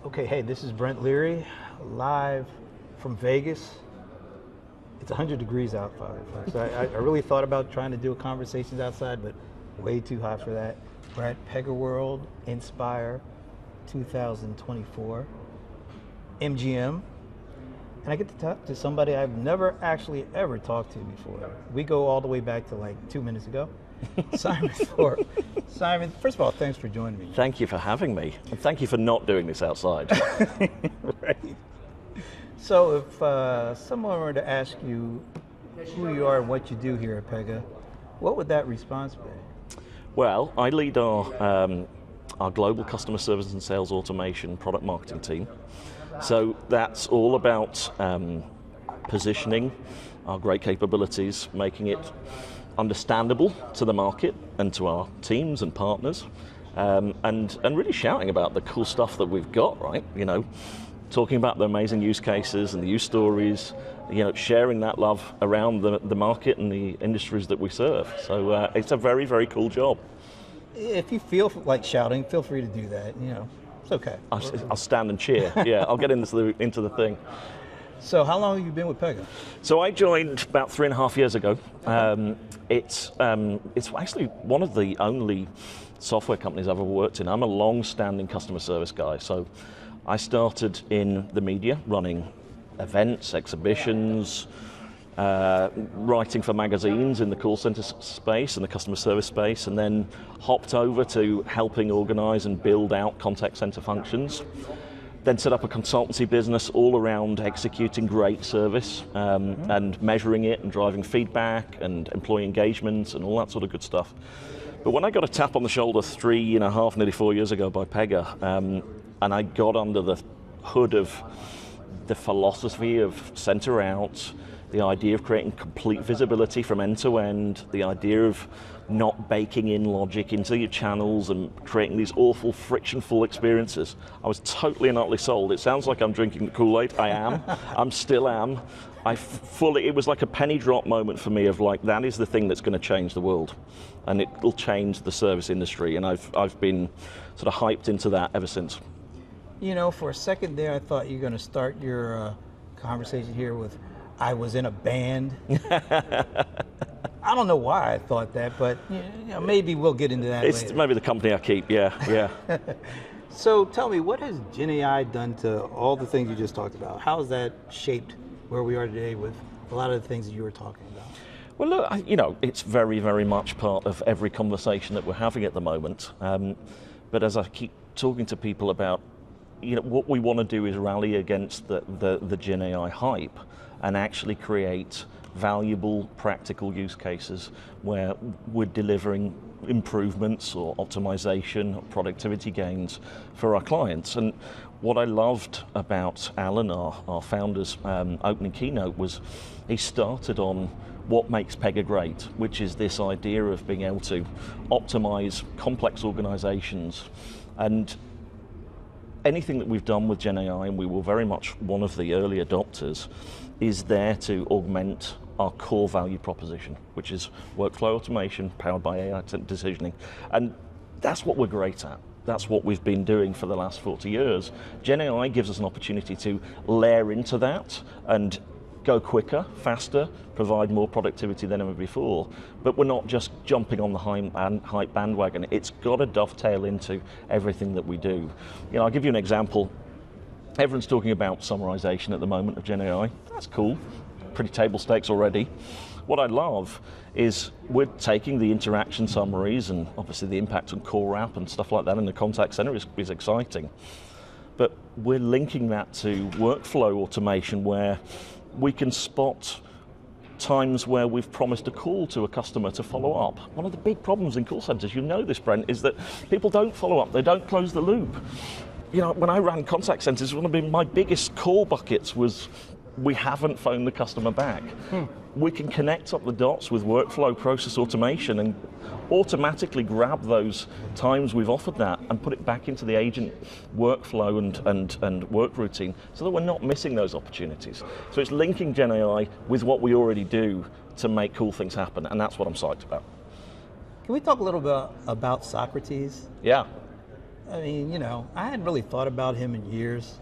Okay, hey, this is Brent Leary, live from Vegas. It's 100 degrees out, folks. I really thought about trying to do conversations outside, but way too hot for that. We're at PegaWorld Inspire 2024, MGM, and I get to talk to somebody I've never actually ever talked to before. We go all the way back to like 2 minutes ago. Simon Thorpe. Simon, first of all, thanks for joining me. Thank you for having me, and thank you for not doing this outside. Right. So if someone were to ask you who you are and what you do here at Pega, what would that response be? Well, I lead our global customer service and sales automation product marketing team. So that's all about positioning our great capabilities, making it understandable to the market and to our teams and partners, and really shouting about the cool stuff that we've got, right? You know, talking about the amazing use cases and the use stories, you know, sharing that love around the market and the industries that we serve. So it's a very, very cool job. If you feel like shouting, feel free to do that, you know, it's okay. I'll stand and cheer, yeah, I'll get into the thing. So how long have you been with Pega? So I joined about 3.5 years ago. It's actually one of the only software companies I've ever worked in. I'm a long-standing customer service guy. So I started in the media, running events, exhibitions, writing for magazines in the call center space and the customer service space, and then hopped over to helping organize and build out contact center functions. Then set up a consultancy business all around executing great service and measuring it and driving feedback and employee engagement and all that sort of good stuff. But when I got a tap on the shoulder 3.5, nearly 4 years ago by Pega, and I got under the hood of the philosophy of center out, the idea of creating complete visibility from end to end, the idea of not baking in logic into your channels and creating these awful frictionful experiences. I was totally and utterly sold. It sounds like I'm drinking the Kool-Aid. I am. I'm still am. It was like a penny drop moment for me of like, that is the thing that's going to change the world. And it will change the service industry. And I've been sort of hyped into that ever since. You know, for a second there, I thought you were going to start your conversation here with, I was in a band. I don't know why I thought that, but you know, maybe we'll get into that later. Maybe the company I keep, yeah. So tell me, what has Gen AI done to all the things you just talked about? How has that shaped where we are today with a lot of the things that you were talking about? Well, look, you know, it's very, very much part of every conversation that we're having at the moment. But as I keep talking to people about, you know, what we want to do is rally against the Gen AI hype and actually create valuable, practical use cases where we're delivering improvements or optimization or productivity gains for our clients. And what I loved about Alan, our founder's opening keynote, was he started on what makes Pega great, which is this idea of being able to optimize complex organizations. And anything that we've done with Gen AI, and we were very much one of the early adopters, is there to augment our core value proposition, which is workflow automation powered by AI decisioning. And that's what we're great at. That's what we've been doing for the last 40 years. Gen AI gives us an opportunity to layer into that and go quicker, faster, provide more productivity than ever before. But we're not just jumping on the hype bandwagon. It's got to dovetail into everything that we do. You know, I'll give you an example. Everyone's talking about summarization at the moment of Gen AI. That's cool, pretty table stakes already. What I love is we're taking the interaction summaries, and obviously the impact on core app and stuff like that in the contact center is exciting. But we're linking that to workflow automation where we can spot times where we've promised a call to a customer to follow up. One of the big problems in call centers, you know this, Brent, is that people don't follow up, they don't close the loop. You know, when I ran contact centers, one of my biggest call buckets was we haven't phoned the customer back. We can connect up the dots with workflow process automation and automatically grab those times we've offered that and put it back into the agent workflow and work routine so that we're not missing those opportunities. So it's linking Gen AI with what we already do to make cool things happen, and that's what I'm psyched about. Can we talk a little bit about Socrates? Yeah. I mean, I hadn't really thought about him in years.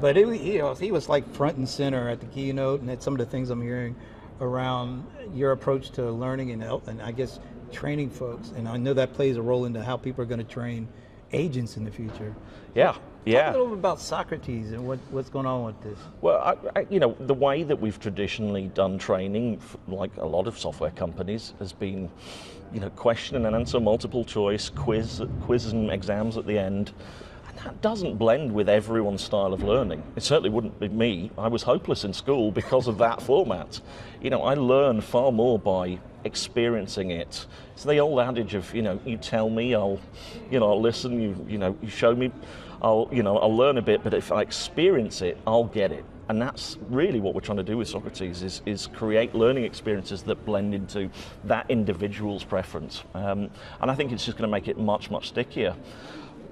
But he was like front and center at the keynote, and at some of the things I'm hearing around your approach to learning and I guess training folks. And I know that plays a role into how people are going to train agents in the future. Yeah. Talk a little bit about Socrates and what's going on with this. Well, the way that we've traditionally done training, like a lot of software companies, has been, question and answer, multiple choice, quiz and exams at the end. And that doesn't blend with everyone's style of learning. It certainly wouldn't be me. I was hopeless in school because of that format. I learn far more by experiencing it. It's the old adage of, you tell me, I'll listen. You show me, I'll learn a bit. But if I experience it, I'll get it. And that's really what we're trying to do with Socrates is create learning experiences that blend into that individual's preference. And I think it's just going to make it much, much stickier.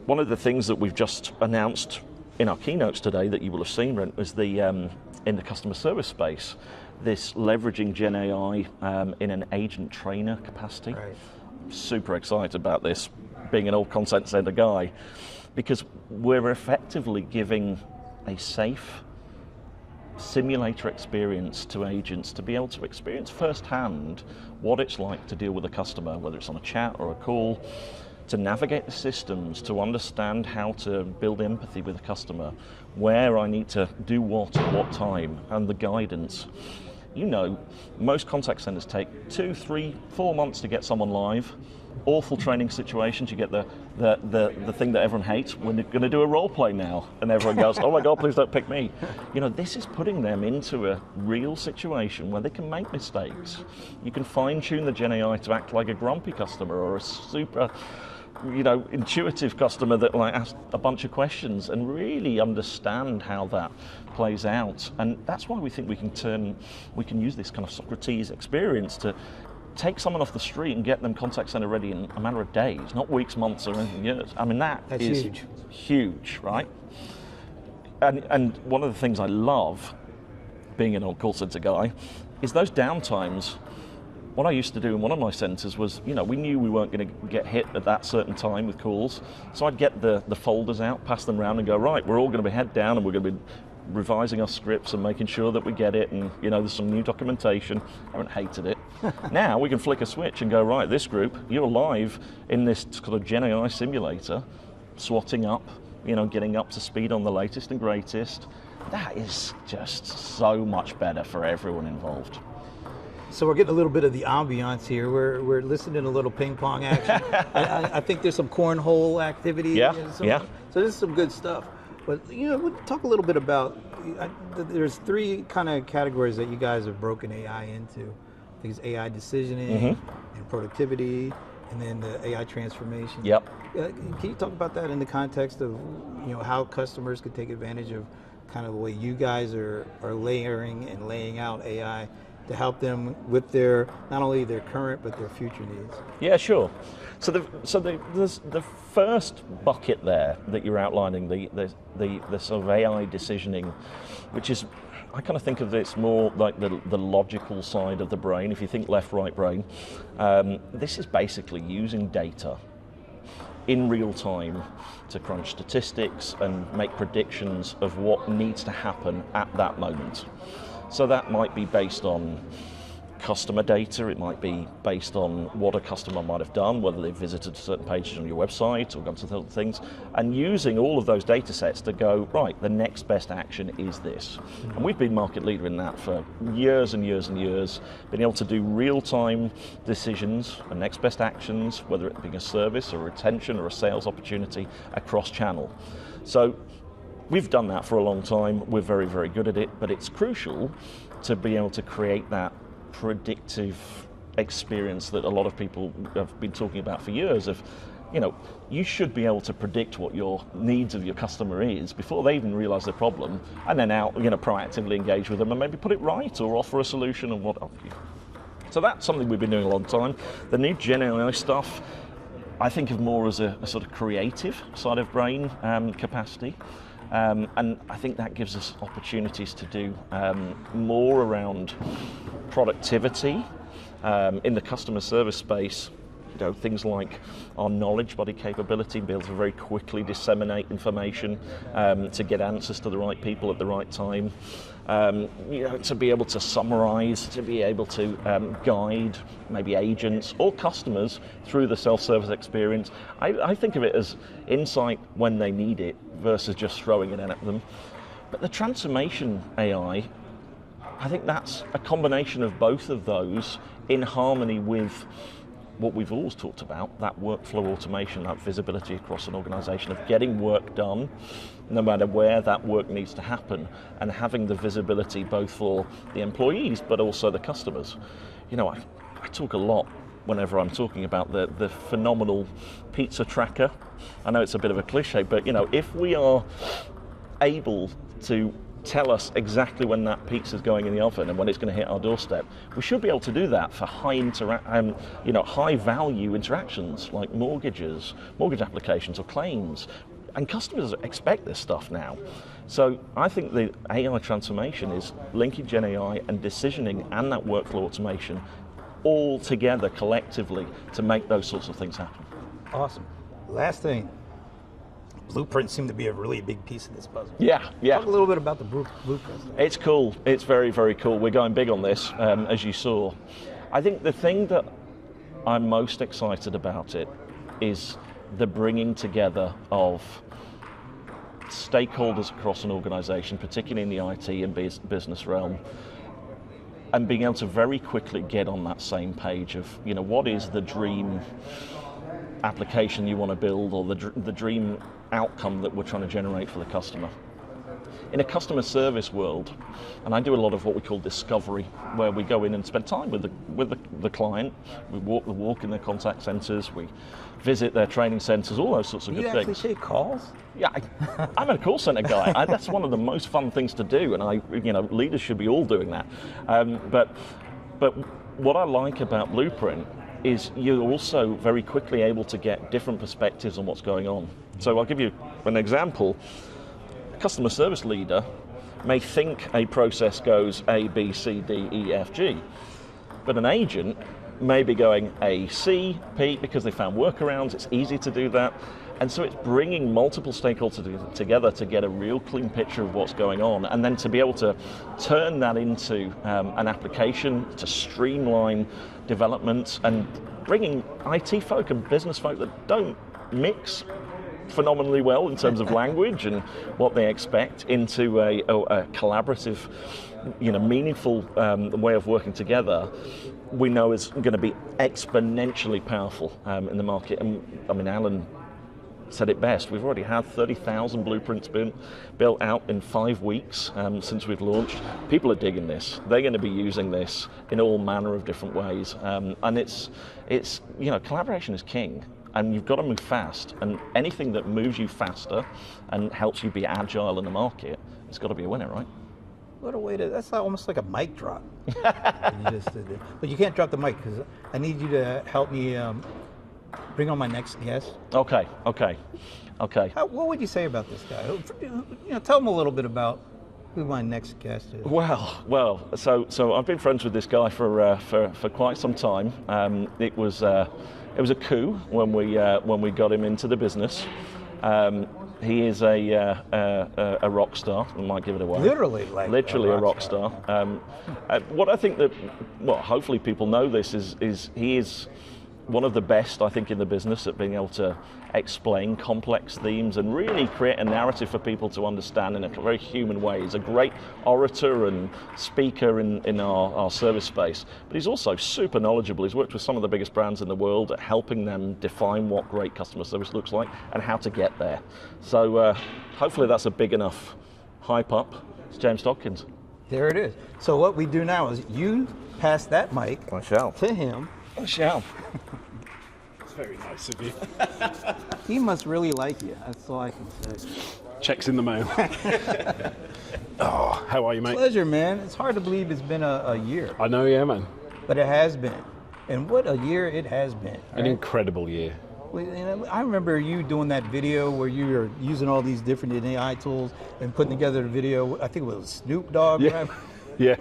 One of the things that we've just announced in our keynotes today that you will have seen, Brent, was in the customer service space, this leveraging Gen AI in an agent trainer capacity. Right. Super excited about this, being an old contact center guy, because we're effectively giving a safe simulator experience to agents to be able to experience firsthand what it's like to deal with a customer, whether it's on a chat or a call, to navigate the systems, to understand how to build empathy with a customer, where I need to do what at what time, and the guidance. Most contact centers take 2, 3, 4 months to get someone live. Awful training situations. You get the thing that everyone hates when they're going to do a role play now, and everyone goes, "Oh my God, please don't pick me." This is putting them into a real situation where they can make mistakes. You can fine-tune the Gen AI to act like a grumpy customer or a super, intuitive customer that asks a bunch of questions and really understand how that plays out. And that's why we think we can use this kind of Socrates experience to take someone off the street and get them contact center ready in a matter of days, not weeks, months, or even years. I mean, that's huge, right? And one of the things I love, being an old call center guy, is those downtimes. What I used to do in one of my centers was, we knew we weren't going to get hit at that certain time with calls, so I'd get the folders out, pass them around, and go, right, we're all going to be head down, and we're going to be revising our scripts and making sure that we get it, and there's some new documentation. I haven't hated it. Now we can flick a switch and go, right, this group, you're live in this sort of Gen AI simulator, swatting up, getting up to speed on the latest and greatest. That is just so much better for everyone involved. So we're getting a little bit of the ambiance here. We're listening to a little ping pong action. I think there's some cornhole activity. Yeah. So this is some good stuff. But we'll talk a little bit about. There's 3 kind of categories that you guys have broken AI into. I think it's AI decisioning and productivity, and then the AI transformation. Yep. Can you talk about that in the context of how customers could take advantage of kind of the way you guys are layering and laying out AI to help them with their not only their current but their future needs? Yeah, sure. So the first bucket there that you're outlining, the sort of AI decisioning, which is, I kind of think of this more like the logical side of the brain. If you think left, right brain, this is basically using data in real time to crunch statistics and make predictions of what needs to happen at that moment. So that might be based on customer data, it might be based on what a customer might have done, whether they've visited certain pages on your website or gone to other things, and using all of those data sets to go, right, the next best action is this. And we've been market leader in that for years and years and years, being able to do real-time decisions and next best actions, whether it be a service or a retention or a sales opportunity across channel. So we've done that for a long time, we're very, very good at it, but it's crucial to be able to create that predictive experience that a lot of people have been talking about for years of, you should be able to predict what your needs of your customer is before they even realize the problem, and then proactively engage with them and maybe put it right or offer a solution and what have you. So that's something we've been doing a long time. The new Gen AI stuff, I think of more as a sort of creative side of brain capacity. And I think that gives us opportunities to do more around productivity in the customer service space. things like our knowledge body capability, be able to very quickly disseminate information to get answers to the right people at the right time. To be able to summarize, to be able to guide maybe agents or customers through the self-service experience. I think of it as insight when they need it versus just throwing it in at them. But the transformation AI, I think that's a combination of both of those in harmony with what we've always talked about, that workflow automation, that visibility across an organization of getting work done, no matter where that work needs to happen, and having the visibility both for the employees, but also the customers. I talk a lot whenever I'm talking about the phenomenal pizza tracker. I know it's a bit of a cliche, but if we are able to tell us exactly when that pizza is going in the oven and when it's going to hit our doorstep, we should be able to do that for high value interactions like mortgage applications or claims. And customers expect this stuff now. So I think the AI transformation is linking Gen AI and decisioning and that workflow automation all together collectively to make those sorts of things happen. Awesome. Last thing. Blueprints seem to be a really big piece of this puzzle. Yeah. Talk a little bit about the blueprints. It's cool. It's very, very cool. We're going big on this, as you saw. I think the thing that I'm most excited about it is the bringing together of stakeholders across an organization, particularly in the IT and business realm, and being able to very quickly get on that same page of, what is the dream application you want to build, or the dream outcome that we're trying to generate for the customer. In a customer service world, and I do a lot of what we call discovery, where we go in and spend time with the client, we walk in their contact centers, we visit their training centers, all those sorts of good things. You actually take calls? Yeah, I'm a call center guy. That's one of the most fun things to do, and leaders should be all doing that. But what I like about Blueprint is you're also very quickly able to get different perspectives on what's going on. So I'll give you an example. A customer service leader may think a process goes A, B, C, D, E, F, G, but an agent may be going A, C, P, because they found workarounds, it's easy to do that. And so it's bringing multiple stakeholders together to get a real clean picture of what's going on, and then to be able to turn that into an application to streamline development, and bringing IT folk and business folk that don't mix phenomenally well in terms of language and what they expect into a collaborative, meaningful way of working together, we know is going to be exponentially powerful in the market. And Alan said it best. We've already had 30,000 blueprints built out in 5 weeks since we've launched. People are digging this. They're going to be using this in all manner of different ways. And it's collaboration is king, and you've got to move fast. And anything that moves you faster and helps you be agile in the market, it's got to be a winner, right? What a way to, that's almost like a mic drop. You just did it. But you can't drop the mic, because I need you to help me bring on my next guest. Okay. What would you say about this guy? Tell him a little bit about who my next guest is. Well. So I've been friends with this guy for quite some time. It was a coup when we got him into the business. He is a rock star. I might give it away. Literally a rock star. What I think that, hopefully people know this is he is one of the best, I think, in the business at being able to explain complex themes and really create a narrative for people to understand in a very human way. He's a great orator and speaker in our service space, but he's also super knowledgeable. He's worked with some of the biggest brands in the world at helping them define what great customer service looks like and how to get there. So hopefully that's a big enough hype up. It's James Dodkins. There it is. So what we do now is you pass that mic to him. I shall. It's very nice of you. He must really like you. That's all I can say. Check's in the mail. Oh, how are you, mate? Pleasure, man. It's hard to believe it's been a year. I know, yeah, man. But it has been. And what a year it has been. An incredible year. I remember you doing that video where you were using all these different AI tools and putting together the video. I think it was Snoop Dogg. Yeah. Right? Yeah.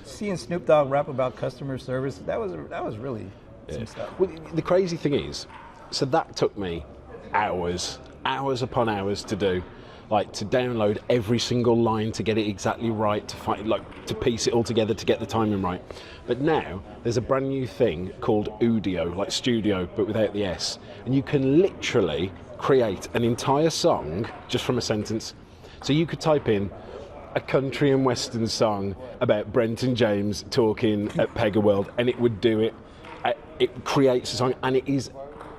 Seeing Snoop Dogg rap about customer service, that was really some stuff. Well, the crazy thing is, so that took me hours upon hours to do. Like to download every single line to get it exactly right, to piece it all together to get the timing right. But now there's a brand new thing called Udio, like studio, but without the S. And you can literally create an entire song just from a sentence. So you could type in a country and western song about Brent and James talking at PegaWorld, and it would do it. It creates a song, and it is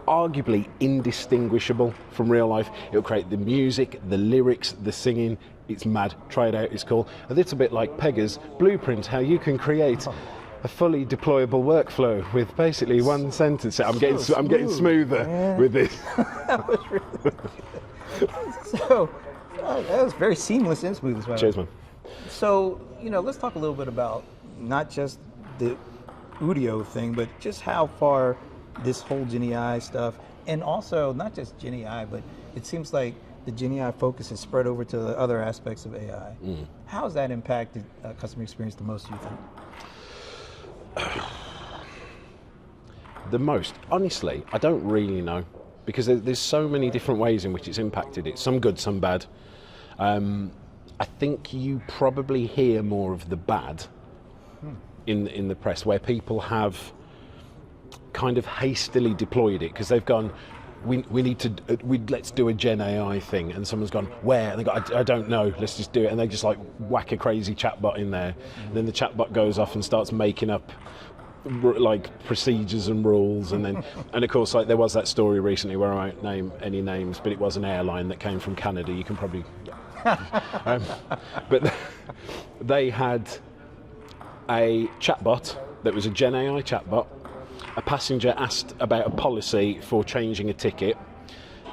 arguably indistinguishable from real life. It'll create the music, the lyrics, the singing. It's mad. Try it out. It's cool. A little bit like Pega's blueprint, how you can create a fully deployable workflow with basically one sentence. I'm getting smoother with this. That was really good. So that was very seamless and smooth as well. Cheers, man. So, let's talk a little bit about not just the Udio thing, but just how far this whole GenAI stuff, and also not just GenAI, but it seems like the GenAI focus has spread over to the other aspects of AI. How has that impacted customer experience the most, you think? The most? Honestly, I don't really know, because there's so many different ways in which it's impacted it, some good, some bad. I think you probably hear more of the bad in the press, where people have kind of hastily deployed it because they've gone, let's do a Gen AI thing, and someone's gone, where? And they go, I don't know, let's just do it, and they just like whack a crazy chatbot in there, and then the chatbot goes off and starts making up like procedures and rules, and then and of course, like there was that story recently where I won't name any names, but it was an airline that came from Canada. You can probably but they had a chatbot that was a Gen AI chatbot. A passenger asked about a policy for changing a ticket.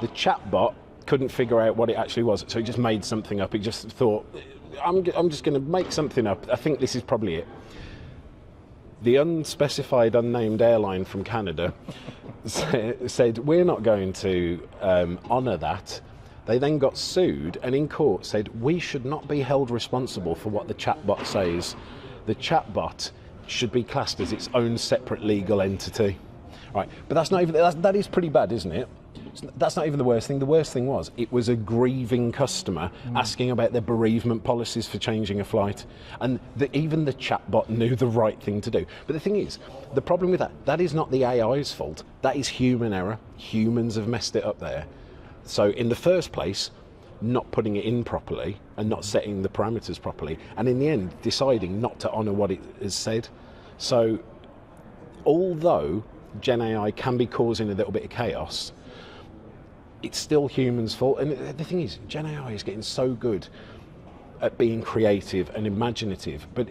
The chatbot couldn't figure out what it actually was, so he just made something up. He just thought, I'm just going to make something up. I think this is probably it. The unspecified, unnamed airline from Canada said, we're not going to honour that. They then got sued, and in court said, we should not be held responsible for what the chatbot says. The chatbot should be classed as its own separate legal entity. Right, but that is pretty bad, isn't it? That's not even the worst thing. The worst thing was, it was a grieving customer asking about their bereavement policies for changing a flight. And even the chatbot knew the right thing to do. But the thing is, the problem with that is not the AI's fault. That is human error. Humans have messed it up there. So in the first place, not putting it in properly and not setting the parameters properly, and in the end deciding not to honour what it has said. So although Gen AI can be causing a little bit of chaos, it's still humans' fault. And the thing is, Gen AI is getting so good at being creative and imaginative, but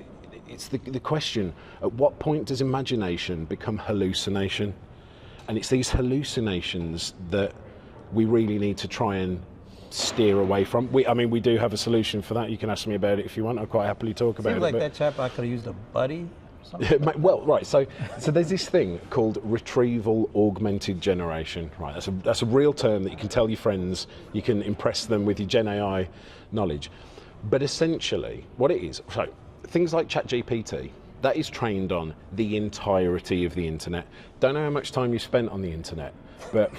it's the question, at what point does imagination become hallucination? And it's these hallucinations that we really need to try and steer away from. We do have a solution for that. You can ask me about it if you want. I'll quite happily talk about it. Seems like that chatbot could have used a buddy or something. Well, right. So there's this thing called retrieval augmented generation. Right. That's a real term that you can tell your friends. You can impress them with your Gen AI knowledge. But essentially, what it is, so things like ChatGPT, that is trained on the entirety of the internet. Don't know how much time you spent on the internet, but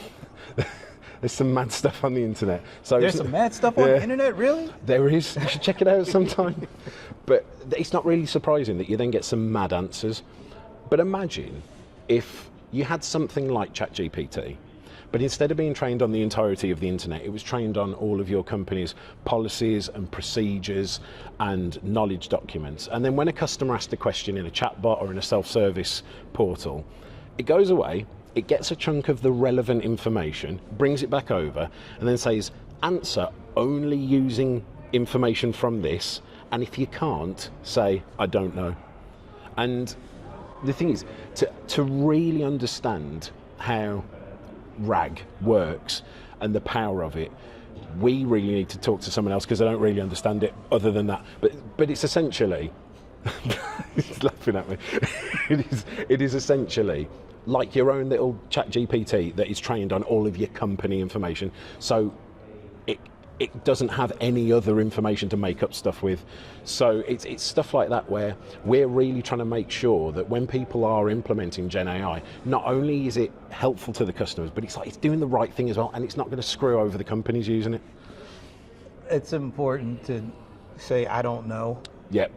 there's some mad stuff on the internet. So there's some mad stuff on the internet, really? There is. You should check it out sometime. But it's not really surprising that you then get some mad answers. But imagine if you had something like ChatGPT, but instead of being trained on the entirety of the internet, it was trained on all of your company's policies and procedures and knowledge documents. And then when a customer asked a question in a chatbot or in a self-service portal, it goes away, it gets a chunk of the relevant information, brings it back over, and then says, answer only using information from this, and if you can't, say, I don't know. And the thing is, to really understand how RAG works and the power of it, we really need to talk to someone else, because I don't really understand it other than that. But it's essentially, he's laughing at me, it is essentially like your own little chat GPT that is trained on all of your company information. So it doesn't have any other information to make up stuff with. So it's stuff like that where we're really trying to make sure that when people are implementing Gen AI, not only is it helpful to the customers, but it's doing the right thing as well, and it's not going to screw over the companies using it. It's important to say, I don't know. Yep.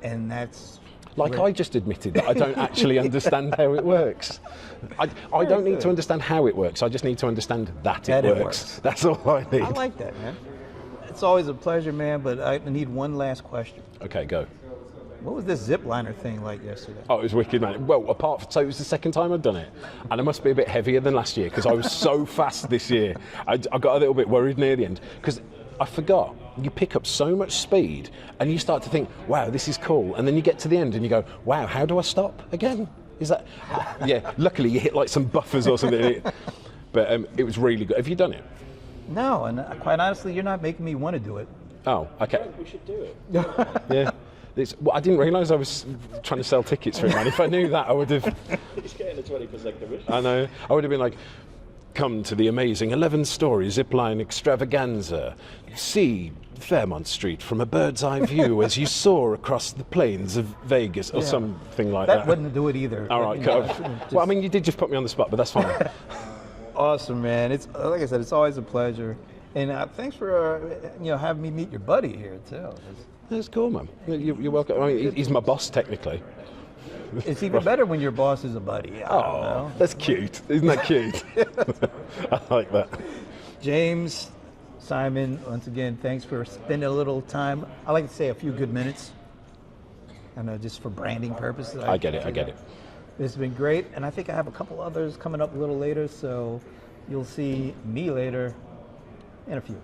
And that's... Like I just admitted that I don't actually understand how it works. I don't need to understand how it works. I just need to understand that it works. That's all I need. I like that, man. It's always a pleasure, man, but I need one last question. Okay, go. What was this zip liner thing like yesterday? Oh, it was wicked, man. Well, so it was the second time I'd done it. And I must be a bit heavier than last year because I was so fast this year. I got a little bit worried near the end because I forgot. You pick up so much speed and you start to think, wow, this is cool. And then you get to the end and you go, wow, how do I stop again? Is that... Yeah, luckily you hit like some buffers or something. But it was really good. Have you done it? No, and quite honestly, you're not making me want to do it. Oh, okay. We should do it. Yeah. I didn't realise I was trying to sell tickets for it, man. If I knew that, I would have... He's getting a 20% commission. I know. I would have been like, come to the amazing 11-story zipline extravaganza. See Fairmont Street from a bird's eye view as you soar across the plains of Vegas, or something like that. That wouldn't do it either. All right, well, I mean, you did just put me on the spot, but that's fine. Awesome, man. It's like I said, it's always a pleasure, and thanks for having me meet your buddy here too. That's cool, man. You're welcome. I mean, he's my boss technically. It's even better when your boss is a buddy. Oh, that's cute. Isn't that cute? I like that. James, Simon, once again, thanks for spending a little time. I like to say a few good minutes. I know, just for branding purposes. I get it. This has been great, and I think I have a couple others coming up a little later, so you'll see me later in a few.